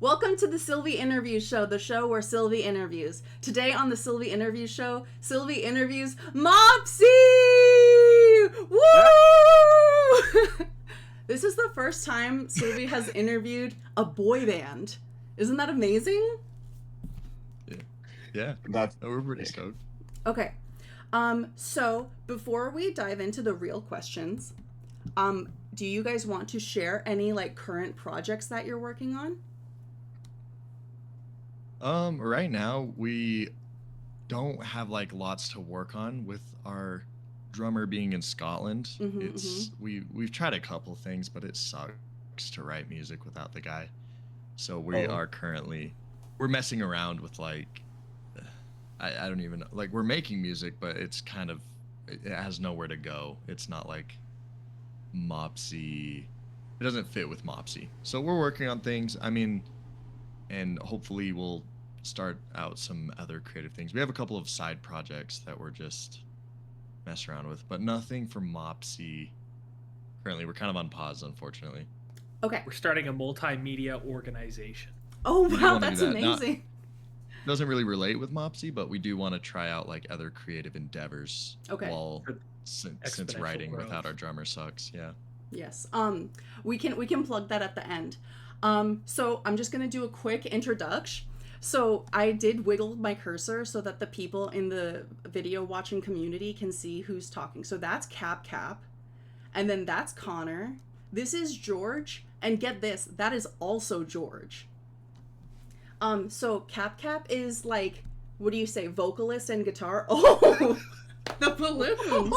Welcome to the Silvy Interview Show, the show where Silvy interviews. Today on the Silvy Interview Show, Silvy interviews Mopsy! Woo! This is the first time Silvy has interviewed a boy band. Isn't that amazing? Yeah. We're pretty stoked. Okay. So before we dive into the real questions, do you guys want to share any current projects that you're working on? Right now we don't have lots to work on with our drummer being in Scotland. We've tried a couple things, but it sucks to write music without the guy. So we are currently messing around with I don't even know, we're making music, but it's kind of, it has nowhere to go. It's not like Mopsy. It doesn't fit with Mopsy. So we're working on things. I mean, and hopefully we'll start out some other creative things. We have a couple of side projects that we're just messing around with, but nothing for Mopsy. Currently, we're kind of on pause, unfortunately. Okay. We're starting a multimedia organization. Oh, wow, that's amazing. Doesn't really relate with Mopsy, but we do want to try out other creative endeavors. Okay. Since writing growth without our drummer sucks. Yeah. Yes. We can plug that at the end. So I'm just gonna do a quick introduction. So I did wiggle my cursor so that the people in the video watching community can see who's talking. So that's Capp, and then that's Connor. This is George, and get this, that is also George. So Capp is what do you say, vocalist and guitar? Oh, the balloons.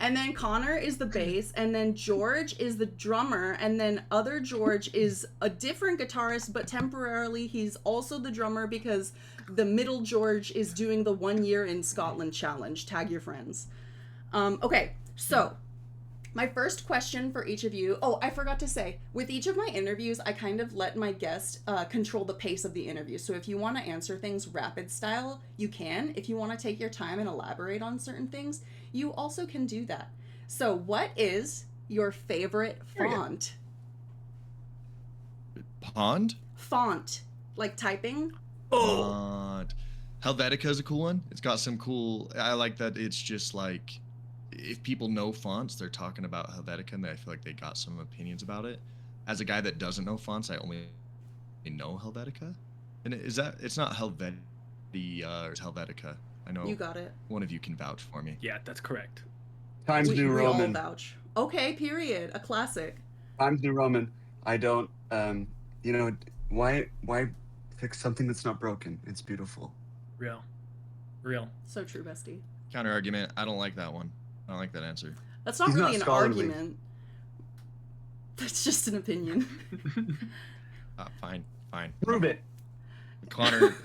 And then Connor is the bass, and then George is the drummer, and then other George is a different guitarist, but temporarily he's also the drummer because the middle George is doing the 1 year in Scotland challenge. Tag your friends. Okay, so my first question for each of you. Oh, I forgot to say, with each of my interviews, I kind of let my guest control the pace of the interview. So if you want to answer things rapid style, you can. If you want to take your time and elaborate on certain things, you also can do that. So what is your favorite font? Pond? Font. Like typing? Font. Helvetica is a cool one. It's got some cool, I like that it's just if people know fonts, they're talking about Helvetica, and I feel like they got some opinions about it. As a guy that doesn't know fonts, I only know Helvetica. And it's not Helvetica, it's Helvetica. I know. You got it. One of you can vouch for me. Yeah, that's correct. Times New Roman. We all vouch. Okay, period. A classic. Times New Roman. I don't, why fix something that's not broken? It's beautiful. Real. So true, bestie. Counter argument. I don't like that one. I don't like that answer. That's not really an argument. That's just an opinion. Fine. Prove it. Connor,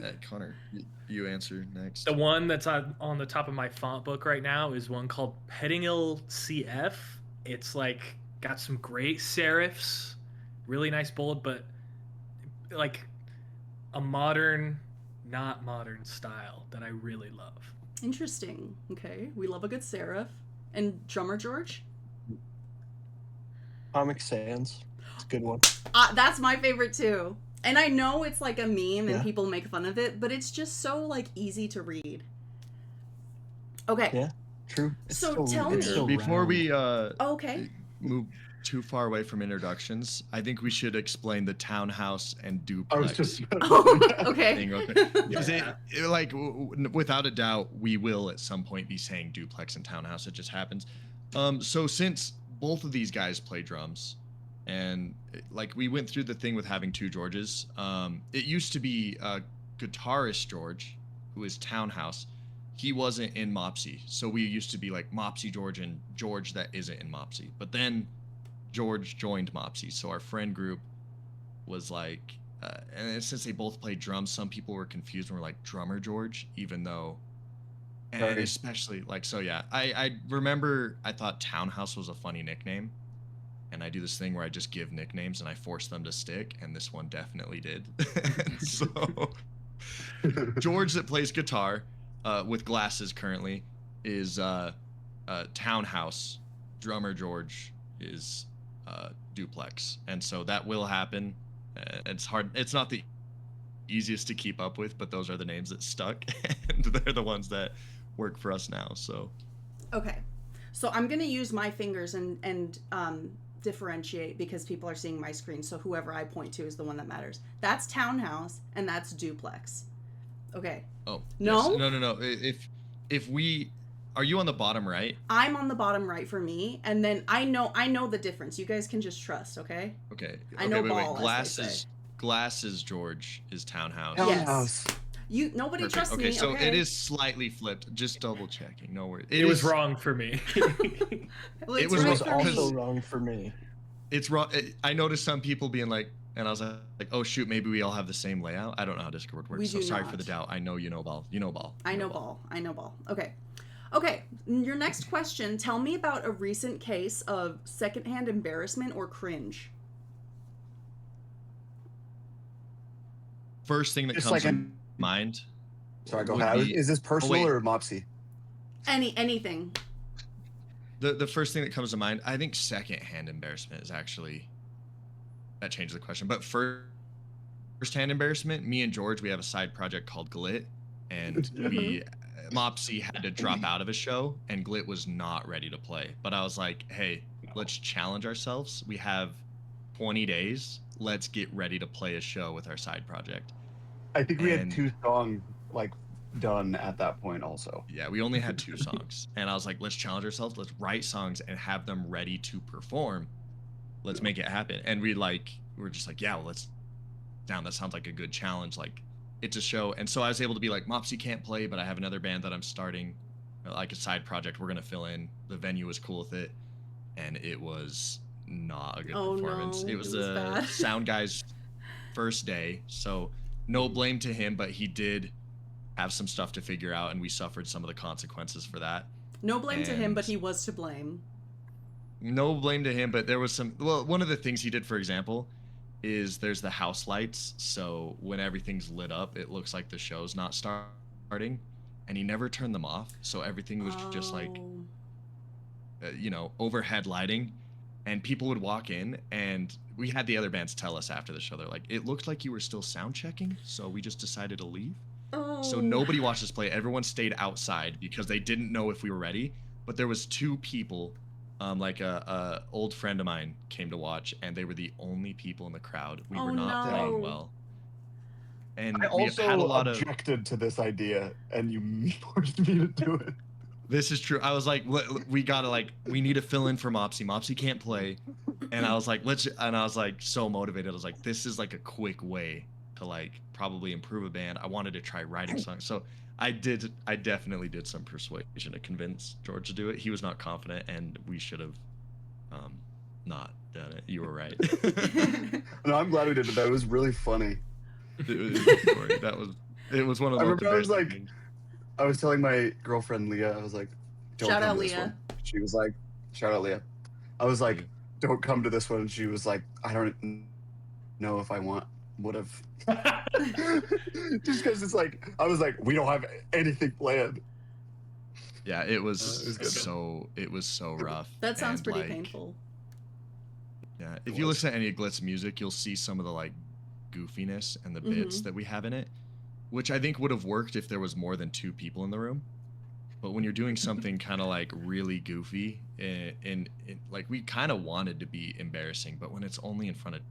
you answer next. The one that's on the top of my font book right now is one called Pettingill CF. It's got some great serifs, really nice bold, but a modern, not modern style that I really love. Interesting. Okay, we love a good serif. And drummer George? Comic Sans. It's a good one. That's my favorite too. And I know it's a meme and people make fun of it, but it's just so easy to read. Okay. Yeah, true. So tell me. Before we okay. move too far away from introductions, I think we should explain the townhouse and duplex. Okay. Without a doubt, we will at some point be saying duplex and townhouse. It just happens. So since both of these guys play drums, and we went through the thing with having two Georges. It used to be guitarist George, who is townhouse. He wasn't in Mopsy, so we used to be Mopsy George and George that isn't in Mopsy. But then George joined Mopsy, so our friend group was and since they both played drums, some people were confused and were drummer George, even though, and especially so yeah. I remember I thought townhouse was a funny nickname, and I do this thing where I just give nicknames and I force them to stick, and this one definitely did. So George that plays guitar with glasses currently is townhouse. Drummer George is duplex, and so that will happen. It's hard. It's not the easiest to keep up with, but those are the names that stuck, and they're the ones that work for us now. So Okay. So I'm going to use my fingers and differentiate because people are seeing my screen. So whoever I point to is the one that matters. That's townhouse and that's duplex. Okay. oh No? yes. No. If we are you on the bottom right? I'm on the bottom right for me, and then I know the difference. You guys can just trust, okay? Okay. I know wait. ball, as they say. Glasses George is townhouse. Yes. Townhouse. Nobody Perfect. trusts Okay, me. so okay? it is slightly flipped. Just double checking. No worries. It was wrong for me. Well, it it's was right It was for also me. wrong for me. It's wrong. I noticed some people being like, and I was like, oh shoot, maybe we all have the same layout. I don't know how Discord works, We so do sorry not. for the doubt. I know you know ball. You know ball. I know ball. I know ball. Okay, your next question. Tell me about a recent case of secondhand embarrassment or cringe. First thing that Just comes like to mind. Sorry, go would ahead. be- Is this personal wait. or Mopsy? Anything. The first thing that comes to mind, I think secondhand embarrassment is actually that changed the question. But first-hand embarrassment, me and George, we have a side project called Glit, and Mopsy had to drop out of a show, and Glit was not ready to play. But I was like, hey, let's challenge ourselves. We have 20 days. Let's get ready to play a show with our side project. I think we had And- 2 songs like done at that point also. Yeah, we only had 2 songs. And I was like, let's challenge ourselves. Let's write songs and have them ready to perform. Let's make it happen. And we're just like, yeah, well, let's down. That sounds like a good challenge. Like, it's a show. And so I was able to be like, Mopsy can't play, but I have another band that I'm starting, like a side project. We're going to fill in. The venue was cool with it. And it was not a good performance. No, It was it was a bad. sound guy's first day. So no blame to him, but he did have some stuff to figure out, and we suffered some of the consequences for that. No blame to him, but And- he was to blame. No blame to him, but there was some. Well, one of the things he did, for example, is there's the house lights. So when everything's lit up, it looks like the show's not starting, and he never turned them off. So everything was just like, Oh. overhead lighting, and people would walk in, and we had the other bands tell us after the show, they're like, it looked like you were still sound checking, so we just decided to leave. So Oh. nobody watched us play. Everyone stayed outside because they didn't know if we were ready. But there was 2 people, like a old friend of mine came to watch, and they were the only people in the crowd. We Oh, were not no. playing well. And I we also had a lot of. objected to this idea, and you forced me to do it. This is true. I was like, we need to fill in for Mopsy. Mopsy can't play, and I was like, and I was like, so motivated. I was like, this is like a quick way to like probably improve a band. I wanted to try writing songs, so I definitely did some persuasion to convince George to do it. He was not confident, and we should have, not done it. You were right. No, I'm glad we did it. That was really funny. It was one of I the. remember I was embarrassing like- things. I was telling my girlfriend Leah, I was like, don't Shout come out to this Leah. one. She was like, shout out Leah. I was like, don't come to this one. And she was like, I don't know if I would have. Just because it's like, I was like, we don't have anything planned. Yeah, it it was was good. it was so rough. That sounds and, pretty like, painful. Yeah, if It you was. listen to any of Glit's music, you'll see some of the like goofiness and the bits that we have in it, which I think would have worked if there was more than 2 people in the room. But when you're doing something kind of like really goofy, and like we kind of wanted to be embarrassing, but when it's only in front of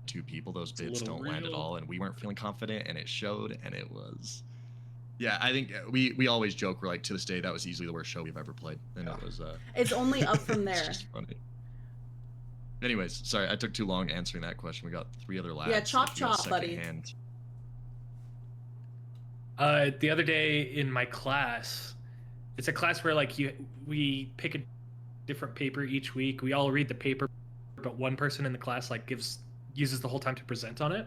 2 people, those It's a bits little don't land at real. all, and we weren't feeling confident, and it showed, and it was. Yeah, I think we always joke, we're like, to this day, that was easily the worst show we've ever played, and it was. It's only up from it's there. just funny. Anyways, sorry, I took too long answering that question. We got 3 other lads. Yeah, chop if you got chop, buddy. secondhand. The other day in my class, it's a class where like we pick a different paper each week. We all read the paper, but one person in the class like uses the whole time to present on it.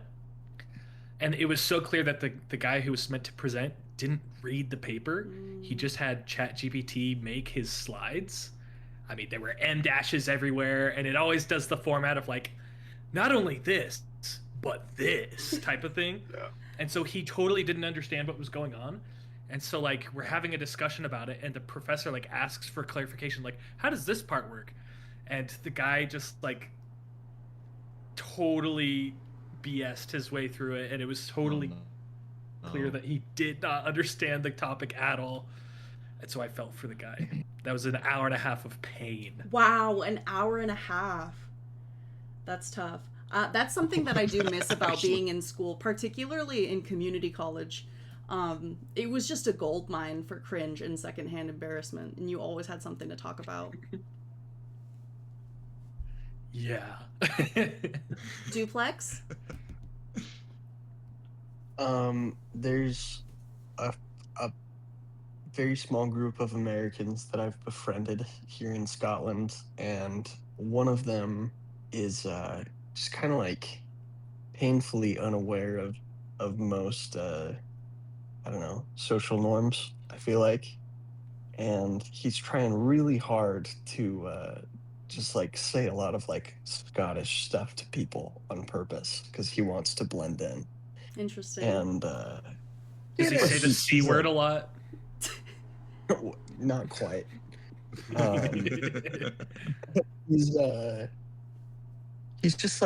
And it was so clear that the guy who was meant to present didn't read the paper. He just had ChatGPT make his slides. I mean, there were M dashes everywhere, and it always does the format of like, not only this, but this type of thing. Yeah. And so he totally didn't understand what was going on. And so like we're having a discussion about it, and the professor like asks for clarification, like, how does this part work? And the guy just like totally BS'd his way through it, and it was totally clear that he did not understand the topic at all. And so I felt for the guy. That was an hour and a half of pain. Wow, an hour and a half. That's tough. That's something that I do miss about being in school, particularly in community college. It was just a gold mine for cringe and secondhand embarrassment, and you always had something to talk about. Yeah. Duplex? There's a very small group of Americans that I've befriended here in Scotland, and one of them is just kind of like painfully unaware of most I don't know, social norms, I feel like. And he's trying really hard to just like say a lot of like Scottish stuff to people on purpose because he wants to blend in. Interesting. And does he say the C word a lot? not quite. He's just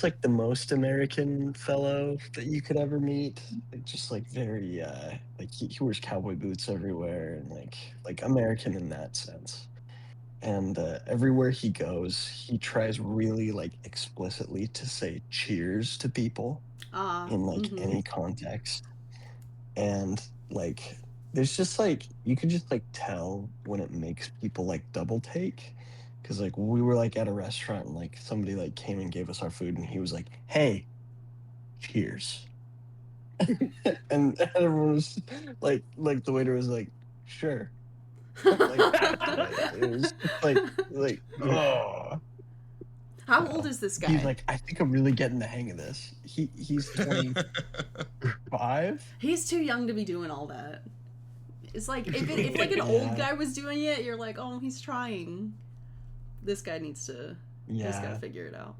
like the most American fellow that you could ever meet. Just like very like he wears cowboy boots everywhere and like American in that sense. And everywhere he goes, he tries really like explicitly to say cheers to people in like any context. And like there's just like you could just like tell when it makes people like double take. Because like we were like at a restaurant and like somebody like came and gave us our food and he was like, "Hey, cheers." and everyone was like the waiter was like, "Sure." It was like oh. How old is this guy? He's like, "I think I'm really getting the hang of this." He's 25. He's too young to be doing all that. It's like if like an old guy was doing it, you're like, oh, he's trying. This guy needs to. Yeah. He's got to figure it out.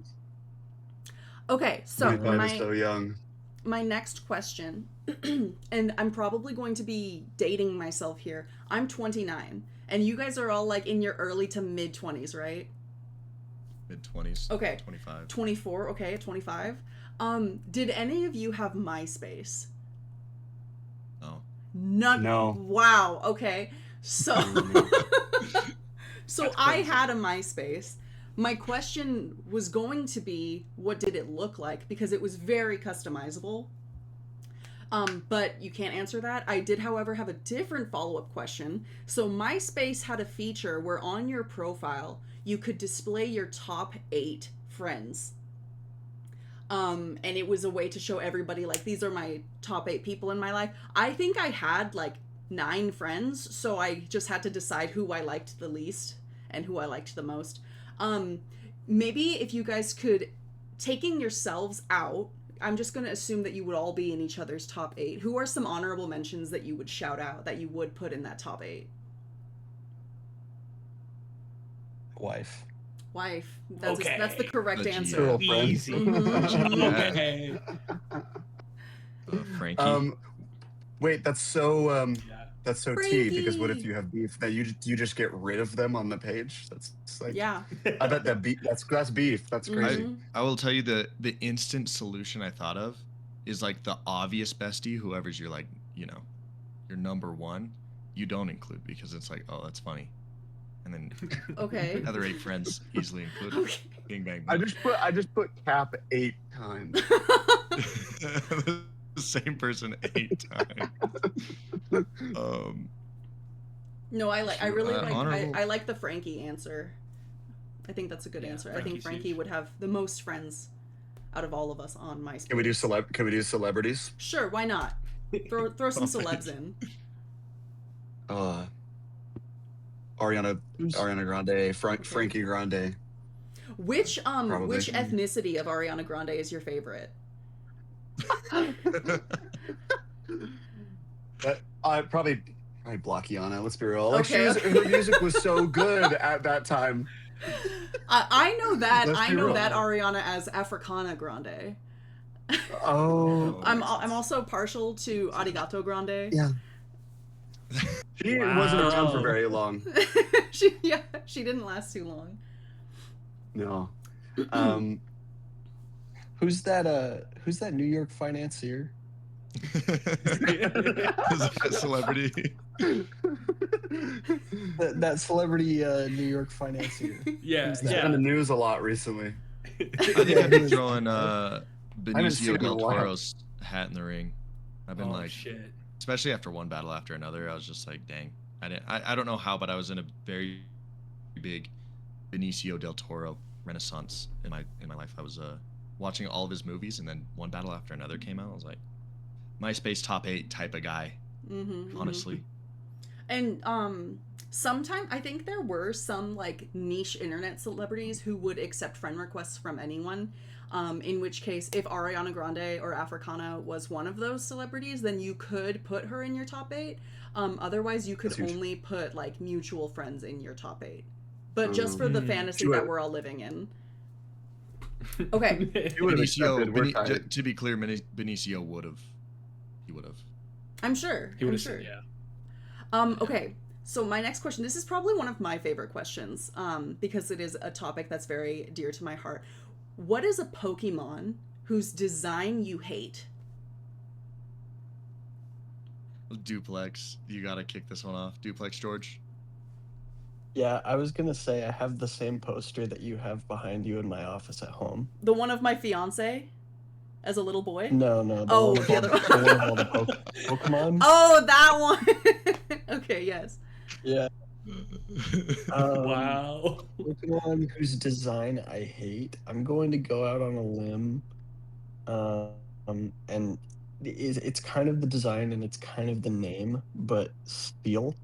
Okay, so 25 is so young. My next question, and I'm probably going to be dating myself here. I'm 29, and you guys are all like in your early to mid 20s, right? Mid 20s. Okay. 25. 24. Okay, 25. Did any of you have MySpace? No. None. No. Wow. Okay. So. So I had a MySpace. My question was going to be, what did it look like? Because it was very customizable. But you can't answer that. I did, however, have a different follow-up question. So MySpace had a feature where on your profile, you could display your top 8 friends. And it was a way to show everybody, like, these are my top 8 people in my life. I think I had, like, 9 friends, so I just had to decide who I liked the least and who I liked the most. Maybe if you guys could, taking yourselves out, I'm just going to assume that you would all be in each other's top 8. Who are some honorable mentions that you would shout out, that you would put in that top 8? Wife. That's Okay. that's the correct Legit. answer. Girlfriend. Easy. Mhm. Okay. Frankie. Wait, that's so Yeah. that's so T, because what if you have beef that you just get rid of them on the page? That's like, Yeah. I bet that beef that's beef. That's crazy. Mhm. I will tell you the instant solution I thought of is like the obvious bestie, whoever's your like, you know, your number one, you don't include because it's like, oh, that's funny. And then Okay. other 8 friends easily included. Okay. Bing bang. I boom. just put Capp 8 times. The same person 8 times. No, I really like honorable- I like the Frankie answer. I think that's a good answer. I think Frankie's Frankie huge. would have the most friends out of all of us on MySpace. Can we do celebrities? Sure, why not? Throw some celebs in. Ariana Grande, Frankie Grande. Which Probably. which ethnicity of Ariana Grande is your favorite? I'd probably Blockiana. Let's be real. Like Okay, okay. her music was so good at that time. I know that Let's be real. Ariana as Africana Grande. Oh, I'm also partial to Arigato Grande. yeah. She wasn't around for very long. she didn't last too long. No. Who's that New York financier? Is it a celebrity? That celebrity New York financier. Yeah, Who's He's that? been in the news a lot recently. I think Yeah, I've been he was- throwing haven't seen Benicio him in a del while. Toro's hat in the ring. I've been oh like, shit. especially after one battle after another, I was just like, dang. I don't know how, but I was in a very big Benicio del Toro renaissance in my life. I was watching all of his movies, and then one battle after another came out. I was like, MySpace top 8 type of guy, honestly. And sometime I think there were some like niche internet celebrities who would accept friend requests from anyone. In which case, if Ariana Grande or Africana was one of those celebrities, then you could put her in your top 8. Otherwise, you could That's huge. only put like mutual friends in your top 8. But just for the fantasy Sure. that we're all living in. Okay. You would have Benicio, accepted. We're tied. to be clear, Benicio would have. He would have. I'm sure. He would I'm have sure. said yeah. Okay. So my next question, this is probably one of my favorite questions, because it is a topic that's very dear to my heart. What is a Pokemon whose design you hate? Duplex, you gotta kick this one off. Duplex, George. Yeah, I was gonna say I have the same poster that you have behind you in my office at home. The one of my fiance as a little boy? No, the Oh, one of the all other the one of all the Pokemon. Oh, that one. Okay, yes. Yeah. Wow. Pokemon whose design I hate. I'm going to go out on a limb, and it's kind of the design and it's kind of the name, but Steel.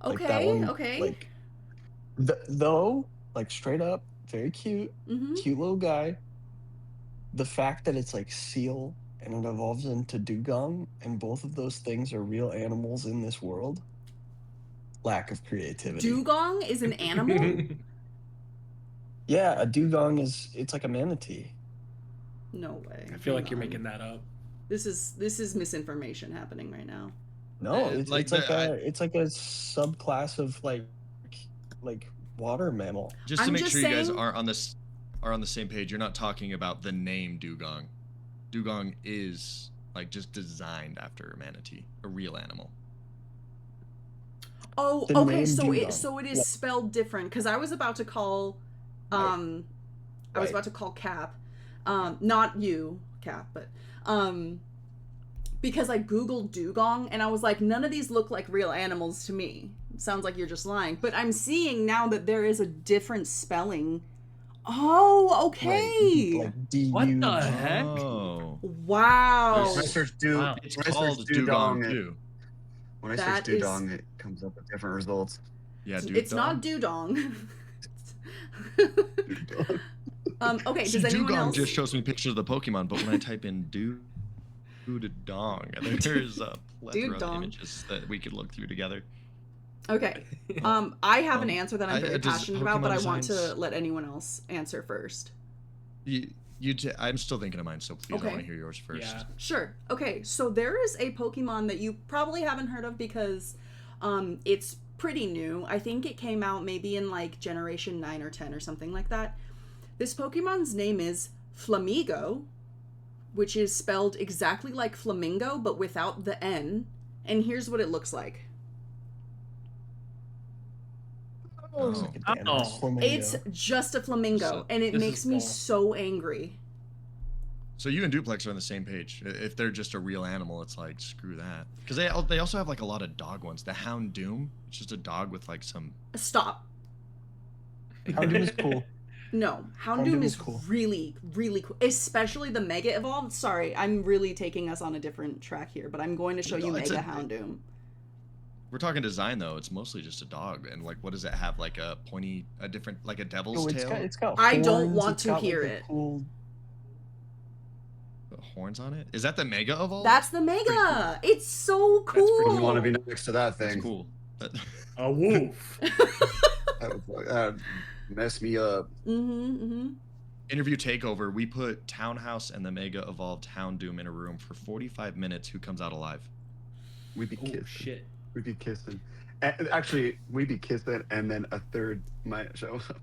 Like that Okay, one, okay. like though, like straight up, very cute, Mm-hmm. cute little guy. The fact that it's like Seal and it evolves into Dugong, and both of those things are real animals in this world. Lack of creativity. Dugong is an animal? Yeah, a Dugong it's like a manatee. No way. I feel Hang like you're on. making that up. This is misinformation happening right now. No, Uh, it's like it's like the- it's like a subclass of like water mammal. Just to I'm make just sure you guys saying- are on the same page, you're not talking about the name Dugong. Dugong is like just designed after a manatee, a real animal. Oh, The okay. name So Dugong. it is spelled different because I was about to call, I was Right. about to call Capp, not you, Capp, but because I googled dugong and I was like, none of these look like real animals to me. It sounds like you're just lying. But I'm seeing now that there is a different spelling. Oh, okay. Like D-U-G. What the heck? Oh, Wow. When I search Wow. it's when I search called Dugong too. When I That search is- Dudong, it comes up with different results. Yeah, It's not Dugong. dudong. Okay, See, does anyone Dugong else? just shows me pictures of the Pokemon, but when I type in Dudong, there's a plethora of Dudong. images that we could look through together. Okay. I have an answer that I'm I- very does passionate about, but I Pokemon want to designs- let anyone else answer first. I'm still thinking of mine, so please, Okay. I want to hear yours first. Yeah. Sure. Okay, so there is a Pokemon that you probably haven't heard of because it's pretty new. I think it came out maybe in like generation 9 or 10 or something like that. This Pokemon's name is Flamigo, which is spelled exactly like flamingo but without the N. And here's what it looks like. Looks like a damn Oh. flamingo. It's just a flamingo, So, and it this makes is me cool. so angry. So you and Duplex are on the same page. If they're just a real animal, it's like screw that. Because they also have like a lot of dog ones. The Houndoom, it's just a dog with like some. Stop. Houndoom is cool. No, Houndoom Houndoom is is cool. really, really cool. Especially the Mega Evolved. Sorry, I'm really taking us on a different track here, but I'm going to show you No, it's Mega a- Houndoom. We're talking design though. It's mostly just a dog, and like, what does it have? Like a pointy, a different, like a devil's Oh, it's tail, got, it's got I don't horns, want it's to got, hear like, a it. Cool... horns on it. Is that the Mega Evolve? That's the Mega. It's so pretty cool. You want to be next to that That's thing. cool. A wolf. That messed me up. Interview takeover. We put Townhouse and the Mega Evolved Houndoom in a room for 45 minutes. Who comes out alive? We'd be Oh kissing. shit. We'd be kissing. Actually, we'd be kissing, and then a third might show up.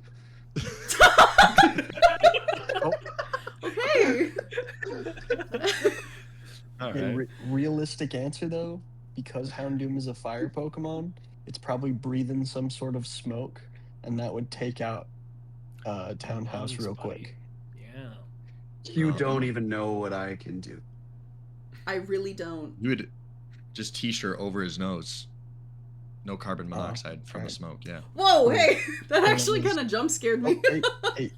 Okay, right? realistic answer though, because Houndoom is a fire Pokemon, it's probably breathing some sort of smoke, and that would take out Townhouse Lungs, real buddy. quick. Yeah. You Um, don't even know what I can do. I really don't. You would just t-shirt over his nose. No carbon Oh, monoxide from the right. smoke. Yeah. Whoa, Oh, hey, that oh, actually nice. kind of jump scared Oh, me. hey,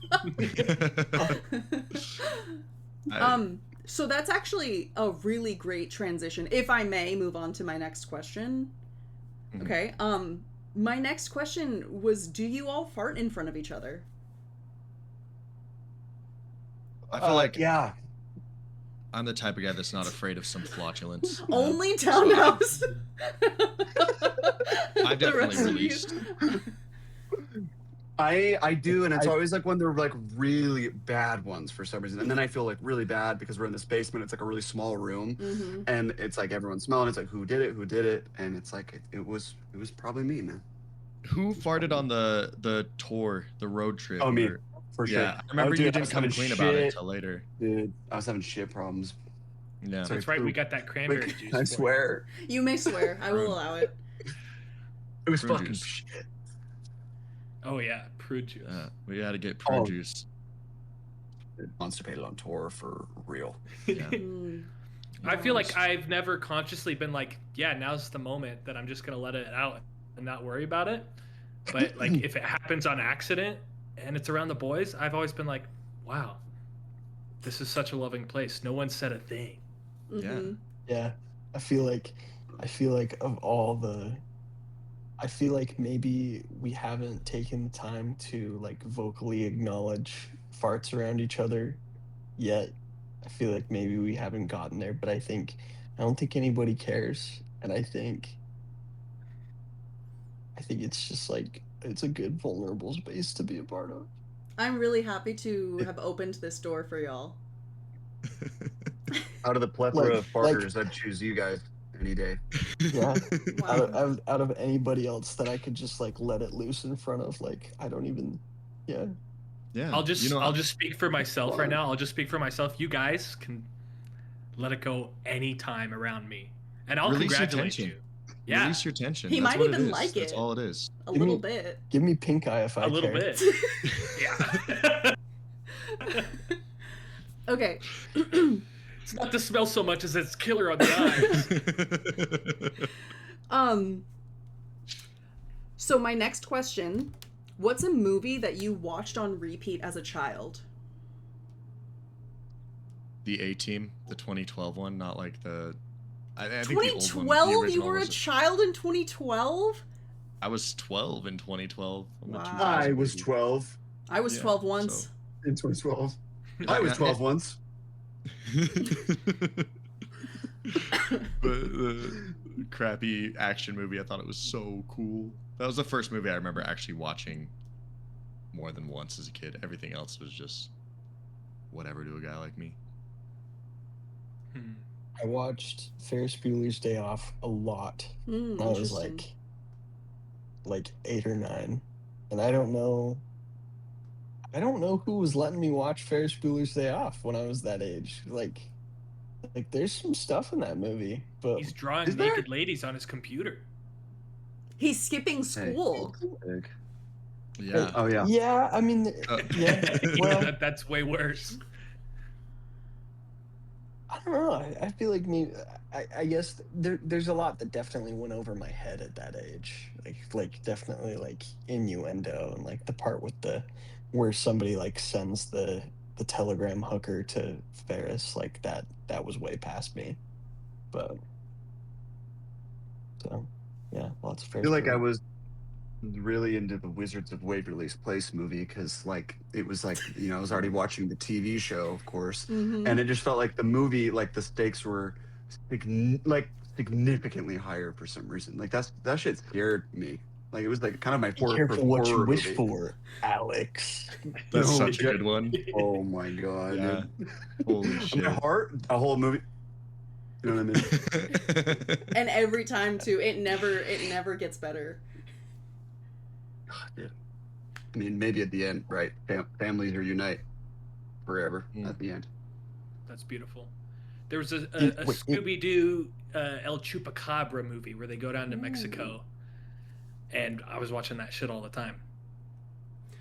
So that's actually a really great transition. If I may move on to my next question. Mhm. Okay. My next question was, do you all fart in front of each other? I feel like yeah. I'm the type of guy that's not afraid of some flatulence. Only Townhouse. I The definitely rest of you- released. I do, and it's I- always like when they're like really bad ones for some reason. And then I feel like really bad because we're in this basement. It's like a really small room, Mhm. and it's like everyone's smelling. It's like who did it? Who did it? And it's like it was probably me, man. Who farted on the tour, the road trip? Oh, me, where- for sure. Yeah, I remember dude, you I didn't was come having clean about it shit. until later. Dude, I was having shit problems. Yeah. So That's right. We poop. got that cranberry Like, juice. I for you. swear, You may swear. I will allow it. it was Prune fucking juice. shit. Oh yeah, prune juice. We had to get prune Oh. juice. Constipated on tour for real. Yeah. Mm. I feel like Gosh. I've never consciously been like, yeah, now's the moment that I'm just gonna let it out and not worry about it. But like, if it happens on accident and it's around the boys, I've always been like, wow, this is such a loving place. No one said a thing. Mhm. Yeah, I feel like of all the, I feel like maybe we haven't taken the time to like vocally acknowledge farts around each other yet. I feel like maybe we haven't gotten there, but I don't think anybody cares, and I think it's just like it's a good vulnerable space to be a part of. I'm really happy to have opened this door for y'all. Out of the plethora Like- of farters, I'd choose you guys any day. Yeah. Wow. Out of anybody else that I could just like let it loose in front of, like I don't even, yeah. Yeah. I'll just You know, I'll just speak for myself right now. I'll just speak for myself. You guys can let it go anytime around me, and I'll Release your congratulate tension. you. Yeah, Release your tension. He That's might what even it is. like That's it. all it is. A Give little me- bit. Give me pink eye if I a little care. bit. Yeah. Okay. It's not the smell so much as it's killer on the eyes. So my next question, what's a movie that you watched on repeat as a child? The A-Team, the 2012 one, not like the. I think the old one. The 2012? You original were a was. child in 2012? I was 12 in 2012. I'm a Wow. 2000 I was baby. 12 I was Yeah, 12 once. so- in 2012. I was 12 once. But the crappy action movie, I thought it was so cool. That was the first movie I remember actually watching more than once as a kid. Everything else was just whatever to a guy like me. Hmm. I watched Ferris Bueller's Day Off a lot. Hmm, I was interesting. like 8 or 9, and I don't know who was letting me watch Ferris Bueller's Day Off when I was that age. Like there's some stuff in that movie, but He's drawing Is there? naked ladies on his computer. He's skipping school. Yeah. Oh, yeah. yeah, I mean, yeah. Well, That's way worse. I don't know. I feel like me. I guess there's a lot that definitely went over my head at that age. Like definitely like innuendo and like the part with the where somebody like sends the telegram hooker to Ferris, like that was way past me. But so yeah, lots of I Ferris. feel like I Bueller. was really into the Wizards of Waverly's Place movie because, like, it was like, you know, I was already watching the TV show, of course, Mhm. and it just felt like the movie, like, the stakes were significantly higher for some reason. Like, that shit scared me. Like, it was like kind of my Be careful what you horror wish movie. for, Alex. That's No, such a yeah. good one. Oh my god, Yeah. dude. Holy shit. My heart, a whole movie. You know what I mean? And every time too, it never gets better. God, dude. I mean, maybe at the end, right? Families reunite forever Mm. at the end. That's beautiful. There was a Wait, Scooby Doo El Chupacabra movie where they go down to Mexico, and I was watching that shit all the time.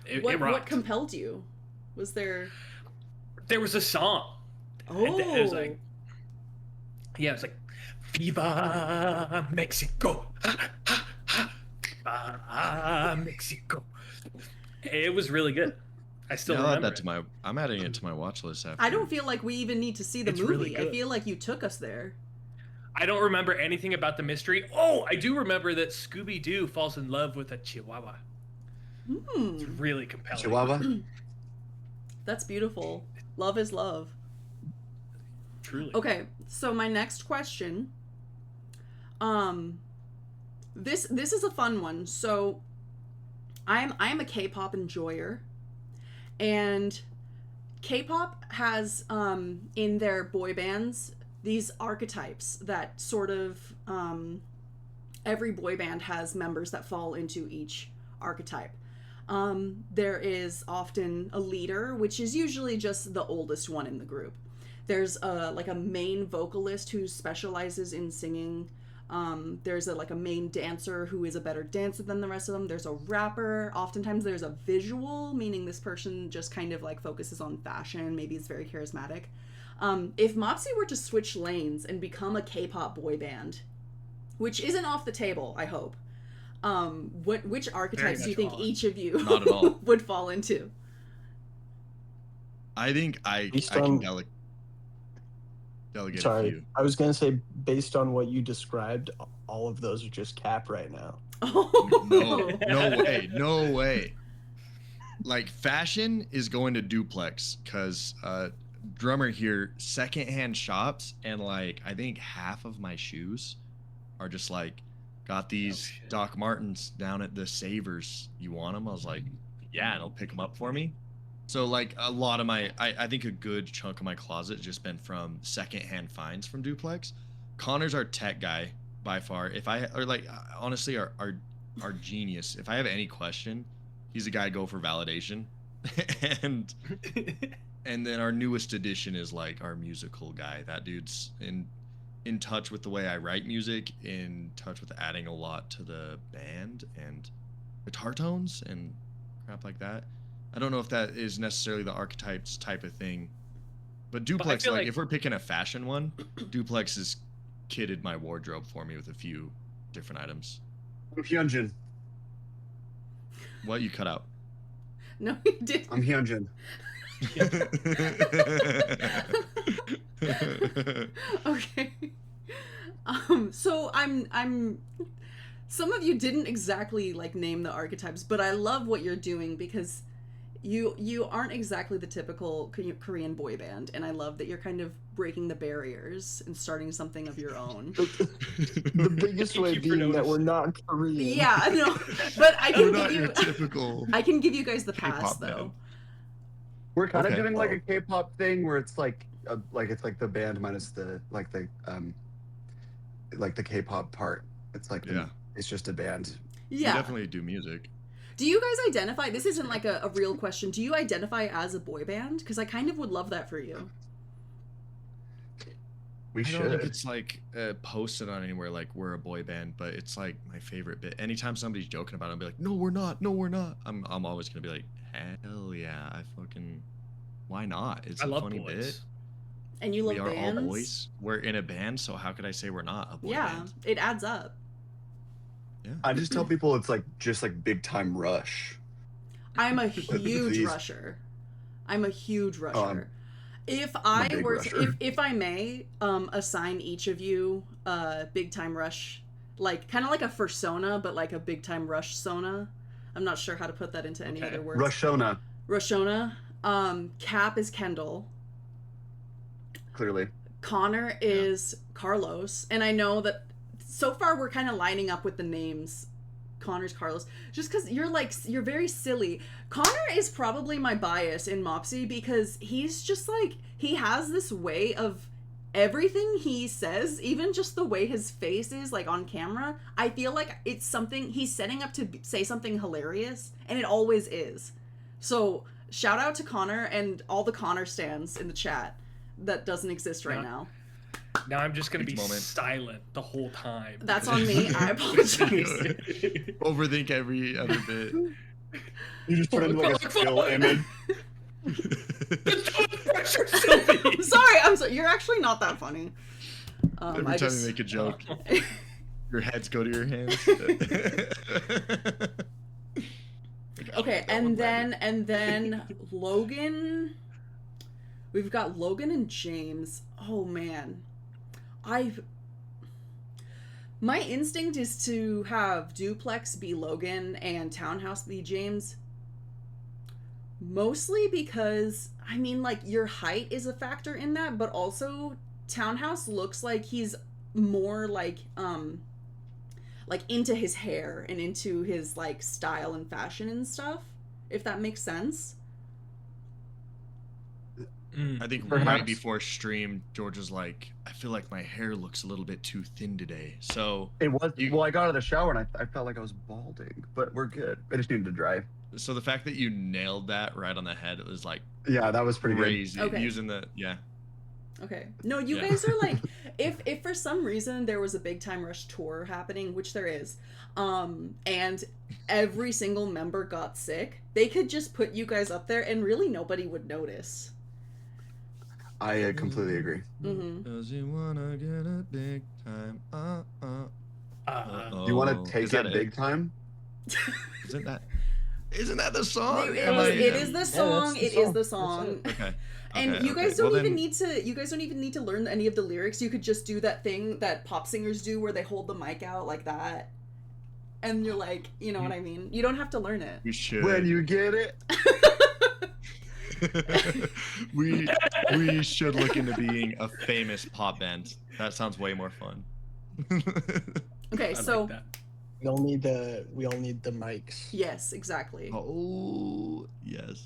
It What rocked. compelled you? Was there? There was a song. Oh, It was like, yeah, it was like, Viva Mexico, Viva Mexico. It was really good. I still Yeah, I'll add remember that to my. I'm adding it to my watch list. After. I don't feel like we even need to see the It's movie. really I good. feel like you took us there. I don't remember anything about the mystery. Oh, I do remember that Scooby Doo falls in love with a Chihuahua. It's really compelling. Chihuahua. That's beautiful. Love is love. Truly. Okay, so my next question. This is a fun one. So I'm a K-pop enjoyer, and K-pop has in their boy bands these archetypes that sort of every boy band has members that fall into each archetype. There is often a leader, which is usually just the oldest one in the group. There's like a main vocalist who specializes in singing. There's a main dancer who is a better dancer than the rest of them. There's a rapper. Oftentimes there's a visual, meaning this person just kind of like focuses on fashion. Maybe is very charismatic. If Mopsy were to switch lanes and become a K-pop boy band, which isn't off the table, I hope, which archetypes do you think each of you Not at all. would fall into? I think I Based can on- delegate a Sorry, few. I was gonna say based on what you described, all of those are just Capp right now. Oh. No way. Like fashion is going to duplex because drummer here secondhand shops, and like I think half of my shoes are just like got these Doc Martens down at the Savers. You want them? I was like, yeah, and he'll pick them up for me. So like a lot of my, I think a good chunk of my closet has just been from secondhand finds from duplex. Connor's our tech guy by far. If I or like honestly our genius. If I have any question, he's a guy I go for validation. and then our newest addition is like our musical guy. That dude's in touch with the way I write music, in touch with adding a lot to the band and guitar tones and crap like that. I don't know if that is necessarily the archetypes type of thing, but duplex, feel like like- if we're picking a fashion one, duplex has kitted my wardrobe for me with a few different items. I'm Hyunjin. What you cut out? No, he did. I'm Hyunjin. Okay. So I'm some of you didn't exactly like name the archetypes, but I love what you're doing because you aren't exactly the typical Korean boy band, and I love that you're kind of breaking the barriers and starting something of your own. The biggest Thank way you for being that we're noticing. not Korean. Yeah, I know. But I We're can not give your you typical. I can give you guys the pass K-pop though. band. We're kind Okay. of doing like a K-pop thing where it's like it's like the band minus the the K-pop part. It's like Yeah. it's just a band. We Yeah. definitely do music. Do you guys identify? This isn't like a real question. Do you identify as a boy band? Because I kind of would love that for you. We I don't think should. it's like posted on anywhere like we're a boy band, but it's like my favorite bit. Anytime somebody's joking about it, I'll be like, no, we're not. No, we're not. I'm always gonna be like, hell yeah, why not? It's I a love funny boys. bit. And you love We are bands? all boys. We're in a band, so how could I say we're not a boy Yeah, band? it adds up. Yeah. I just tell people it's like just like big time Rush. I'm a huge These- rusher. I'm a huge rusher. I'm If a I big were rusher. to, if I may assign each of you big time rush, like kind of like a fursona, but like a big time rush sona. I'm not sure how to put that into any Okay. other words. Rushona, Rushona. Capp is Kendall. clearly. Connor is Carlos, and I know that so far we're kind of lining up with the names. Connor's Carlos, just because you're very silly. Connor is probably my bias in Mopsy because he's just like, he has this way of everything he says, even just the way his face is like on camera. I feel like it's something he's setting up to say something hilarious, and it always is. So shout out to Connor and all the Connor stands in the chat that doesn't exist right Yeah. now. Now I'm just gonna Each be moment. silent the whole time. That's on me. I apologize. Overthink every other bit. You just turn into like a still image. Pressure, Silvy. I'm sorry. I'm sorry. You're actually not that funny. Every I time just... you make a joke, your heads go to your hands. Okay, and then Logan. We've got Logan and James. Oh man, my instinct is to have Duplex be Logan and Townhouse be James. Mostly because, I mean, like, your height is a factor in that, but also Townhouse looks like he's more like into his hair and into his like style and fashion and stuff, if that makes sense. I think Perhaps. right before stream, George was like, I feel like my hair looks a little bit too thin today. So It was well, I got out of the shower and I felt like I was balding, but we're good. I just needed to dry. so the fact that you nailed that right on the head, it was like Yeah, that was pretty crazy. Okay. Using the Okay. No, you Yeah. guys are like, if for some reason there was a Big Time Rush tour happening, which there is, and every single member got sick, they could just put you guys up there and really nobody would notice. I completely agree. Mm-hmm. Does he wanna get a big time? You want to take Is that it big time? Isn't that the song? It Am I- is the song. the It song. is the That's song. it. Okay. And Okay, you guys okay. don't Well, even then- need to. You guys don't even need to learn any of the lyrics. You could just do that thing that pop singers do, where they hold the mic out like that, and you're like, you know what I mean. You don't have to learn it. We should. When you get it. we should look into being a famous pop band. That sounds way more fun. Okay, I so like that. We all need the mics. yes, exactly. Oh yes.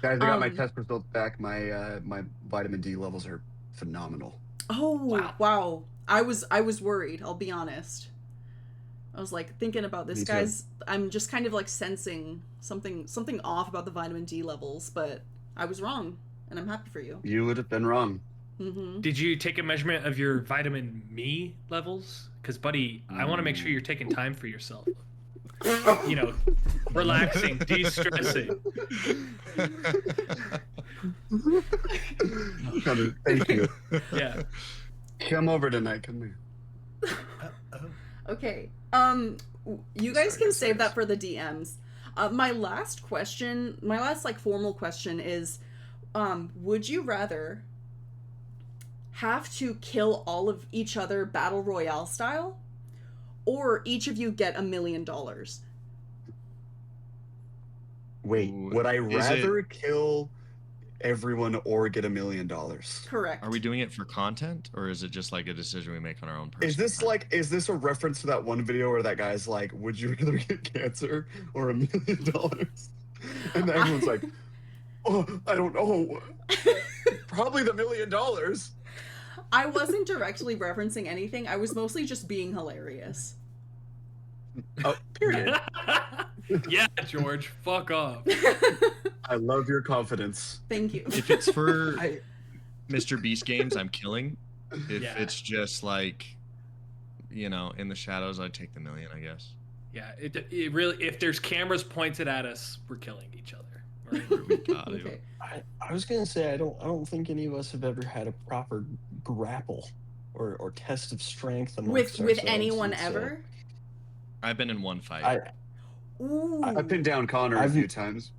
Guys, I got my Um, test results back. My my vitamin D levels are phenomenal. Oh wow. I was worried. I'll be honest. I was like thinking about this Me too. guy's. I'm just kind of like sensing something off about the vitamin D levels, but I was wrong, and I'm happy for you. You would have been wrong. Mm-hmm. Did you take a measurement of your vitamin me levels? Because, buddy, I want to make sure you're taking time for yourself. You know, relaxing, de-stressing. Connor, thank you. Yeah. Come over tonight. Come here. Okay. You guys Sorry, can guys, save sorry. that for the DMs. My last question, my last like formal question is, would you rather have to kill all of each other battle royale style, or each of you get $1 million? Wait, Ooh, would I is rather kill everyone or get $1 million? Correct. Are we doing it for content, or is it just like a decision we make on our own? Is this personal time? is this a reference to that one video where that guy's like, would you rather get cancer or $1 million? And everyone's like, oh, I don't know. Probably the $1 million. I wasn't directly referencing anything. I was mostly just being hilarious. Oh, period. Yeah, George, fuck off. I love your confidence. Thank you. If it's for I- Mr. Beast games, I'm killing. If Yeah. it's just like, you know, in the shadows, I'd take the $1 million, I guess. Yeah, it really, if there's cameras pointed at us, we're killing each other. Right? We got it. Okay. I was gonna say I don't think any of us have ever had a proper grapple or test of strength amongst With ourselves, anyone and so ever? I've been in one fight. Ooh. I pinned down Connor a I've- few times.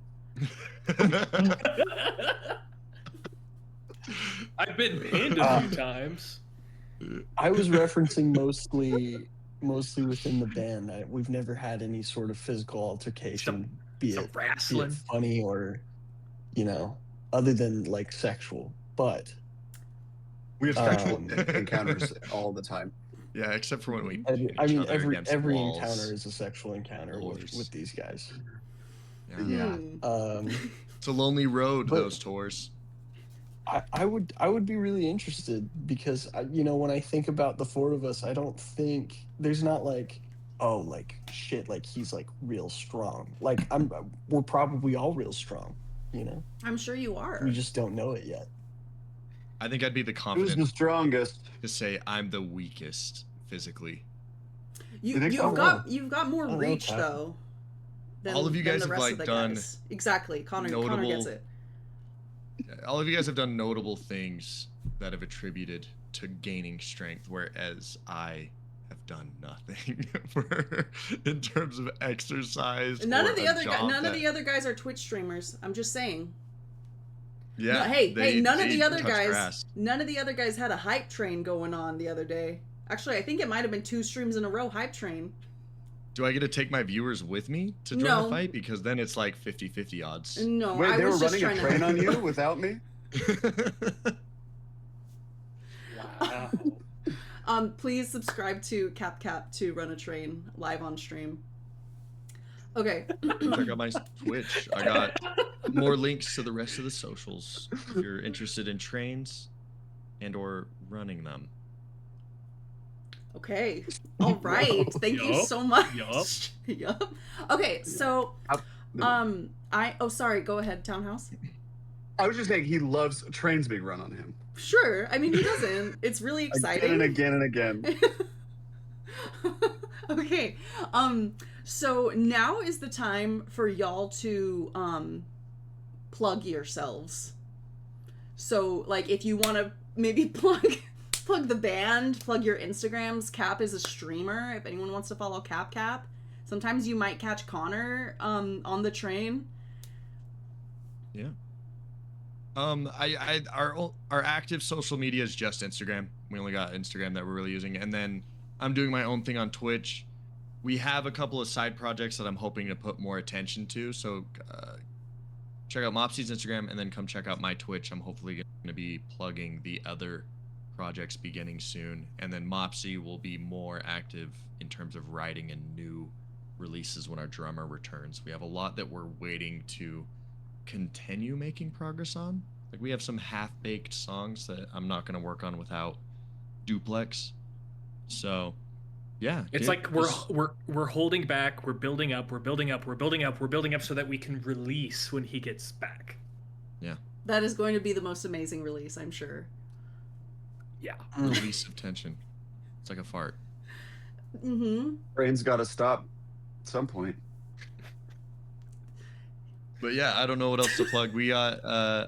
I've been pinned a few times. I was referencing mostly within the band. We've never had any sort of physical altercation, be Some it wrestling. funny or, you know, other than like sexual. But We have sexual Um, encounters all the time. Yeah, except for when we. I hit mean, each other every against walls. encounter is a sexual encounter Doors. with these guys. Yeah. Yeah. Hmm. It's a lonely road, But- those tours. I would be really interested because you know, when I think about the four of us, I don't think there's not like, oh, like shit, like he's like real strong. Like we're probably all real strong, you know. I'm sure you are. We just don't know it yet. I think I'd be the Who's confident the strongest? to say I'm the weakest physically. You think you've so? got more I don't know, reach Capp. though. All of you than guys the have, rest like, of the done guys. Exactly. Connor gets notable- it. All of you guys have done notable things that have attributed to gaining strength, whereas I have done nothing in terms of exercise. None or of the a other job none of that- the other guys are Twitch streamers. I'm just saying. Yeah. No, hey, none of they the other touch guys grass. none of the other guys had a hype train going on the other day. Actually, I think it might have been 2 streams in a row hype train. Do I get to take my viewers with me to join No. the fight? Because then it's like 50-50 odds. No, Wait, I they were was just running a trying train to on you without me? Wow. Please subscribe to Capp to run a train live on stream. Okay. Check out my Twitch. I got more links to the rest of the socials if you're interested in trains and or running them. Okay. All right. Thank you Yup. so much. Yup. Yup. Okay, so sorry, go ahead, Townhouse. I was just saying he loves trains being run on him. Sure. I mean, who doesn't? It's really exciting. Again and again and again. Okay. So now is the time for y'all to plug yourselves. So like if you want to maybe plug the band, plug your Instagrams. Capp is a streamer. If anyone wants to follow Capp. Sometimes you might catch Connor on the train. Yeah. Our active social media is just Instagram. We only got Instagram that we're really using, and then I'm doing my own thing on Twitch. We have a couple of side projects that I'm hoping to put more attention to. So check out Mopsy's Instagram, and then come check out my Twitch. I'm hopefully going to be plugging the other projects beginning soon, and then Mopsy will be more active in terms of writing and new releases when our drummer returns. We have a lot that we're waiting to continue making progress on. Like we have some half-baked songs that I'm not going to work on without Duplex. So yeah, It's like we're holding back, we're building up so that we can release when he gets back. Yeah, That is going to be the most amazing release, I'm sure. Yeah. release of tension. It's like a fart. Mm-hmm. Train's got to stop at some point. But yeah, I don't know what else to plug. We got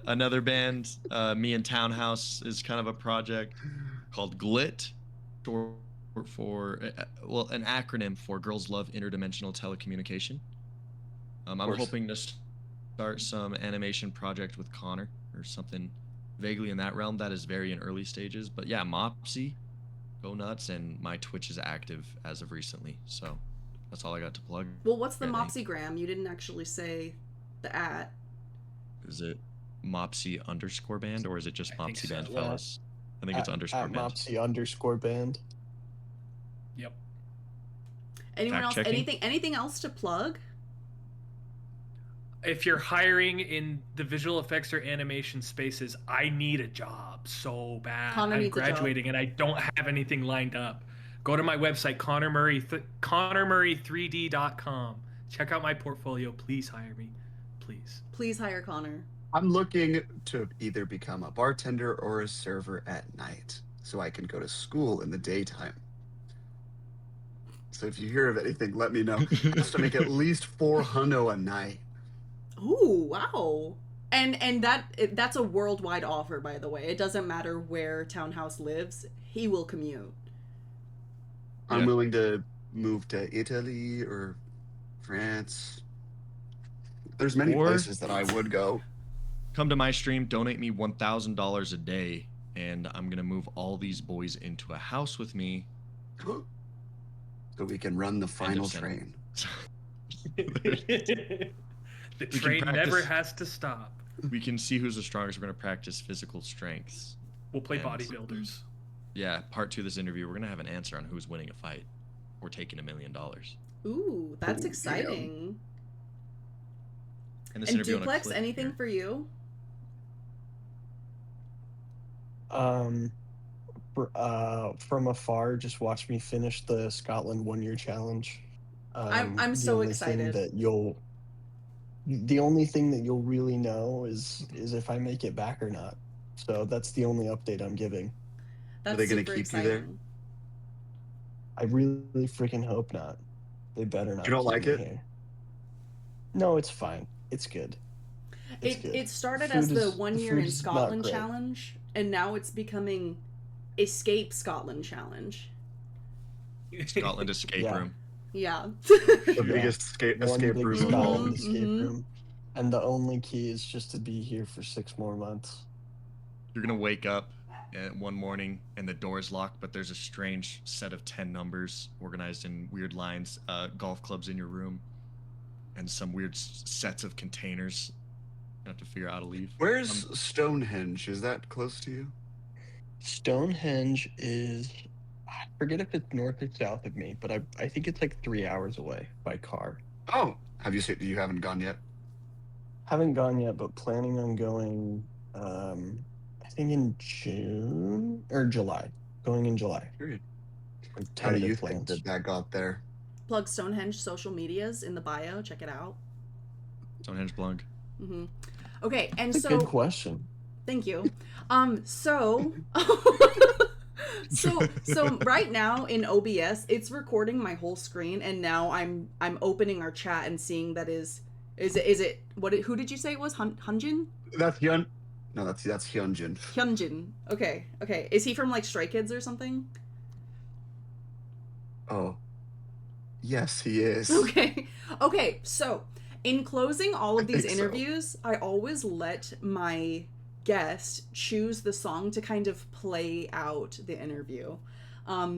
another band, me and Townhouse is kind of a project called GLIT, for an acronym for Girls Love Interdimensional Telecommunication. I'm hoping to start some animation project with Connor or something vaguely in that realm. That is very in early stages. But yeah, Mopsy, go nuts, and my Twitch is active as of recently. So that's all I got to plug. Well, what's the I think. Mopsygram? You didn't actually say the at. Is it Mopsy_band or is it just I think Mopsy so. band, Yeah. fellas? I think it's underscore at band. Mopsy_band. Yep. Anyone else? Fact-checking? Anything else to plug? If you're hiring in the visual effects or animation spaces, I need a job so bad. Connor I'm needs a job. graduating and I don't have anything lined up. Go to my website, ConnorMurray3D.com. Check out my portfolio. Please hire me. Please. Please hire Connor. I'm looking to either become a bartender or a server at night so I can go to school in the daytime. So if you hear of anything, let me know. I have to make at least $400 a night. Ooh, wow. And that's a worldwide offer, by the way. It doesn't matter where Townhouse lives. He will commute. I'm Yeah. willing to move to Italy or France. There's many Or- places that I would go. Come to my stream, donate me $1,000 a day, and I'm gonna move all these boys into a house with me. So we can run the final sentence. The can train practice. never has to stop. We can see who's the strongest. We're gonna practice physical strengths. We'll play And- bodybuilders. Yeah, part 2 of this interview, we're gonna have an answer on who's winning a fight or taking $1 million. Ooh, that's Ooh, exciting. And this And interview on a Duplex, clip anything here. for you? From afar, just watch me finish the Scotland 1-year challenge. I'm The so only excited. The only thing that you'll really know is if I make it back or not. So that's the only update I'm giving. That's they gonna super keep you there? exciting. I really freaking hope not. They better not. You don't keep like me it? Here. No, it's fine. It's good. It's good. It started The as food the is- 1 the year food in is not Scotland great. challenge, and now it's becoming Escape Scotland challenge. Scotland escape Yeah. room. Yeah. The Yeah. biggest escape One big room of all. Scotland escape Mhm. room. And the only key is just to be here for 6 more months. You're gonna wake up one morning and the door's locked, but there's a strange set of 10 numbers organized in weird lines, golf clubs in your room, and some weird sets of containers. You have to figure out how to leave. Where's Stonehenge? Is that close to you? Stonehenge is, I forget if it's north or south of me, but I think it's like 3 hours away by car. Oh, you haven't gone yet? Haven't gone yet, but planning on going, I think in June or July. Going in July. Period. Like How do you tentative think plans. that got there? Plug Stonehenge social medias in the bio. Check it out. Stonehenge plug. Hmm. Okay, and That's a so good question. thank you. So so right now in OBS, it's recording my whole screen, and now I'm opening our chat and seeing that is it what who did you say it was? Hunjin? That's Hyun. No, that's Hyunjin. Hyunjin. Okay. Is he from like Stray Kids or something? Oh, yes, he is. Okay, so in closing all of I these think so. interviews, I always let my guest choose the song to kind of play out the interview.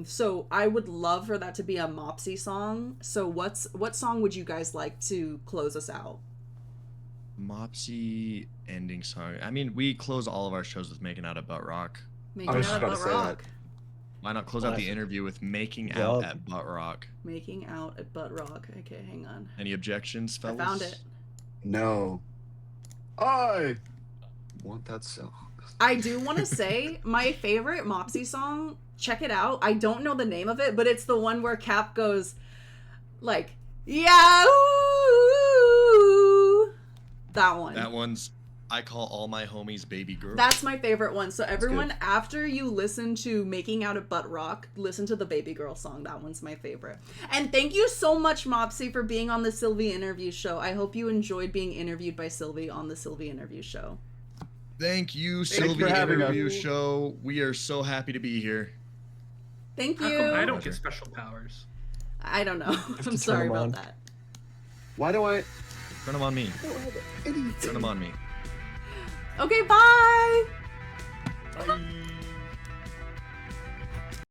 So I would love for that to be a Mopsy song. So what song would you guys like to close us out? Mopsy ending song. I mean, we close all of our shows with Making Out at Butt Rock. Making was Out just at about Butt to say that. Rock. Why not close out the Classic. interview with Making Yup. Out at Butt Rock? Making Out at Butt Rock. Okay, hang on. Any objections, fellas? I found it. No. I want that song. I do want to say my favorite Mopsy song, check it out. I don't know the name of it, but it's the one where Capp goes like, yeah, ooh. That one. That one's, I call all my homies baby girl. That's my favorite one. So everyone, good. after you listen to Making Out at Butt Rock, listen to the Baby Girl song. That one's my favorite. And thank you so much, Mopsy, for being on the Silvy interview show. I hope you enjoyed being interviewed by Silvy on the Silvy interview show. Thank you, Thank you Silvy for having Interview us. Show. We are so happy to be here. Thank How you. come I don't get special powers? I don't know. to I'm sorry turn 'em about on. that. Why do I? Turn them on me. I don't have anything. Turn them on me. Okay, bye. Bye.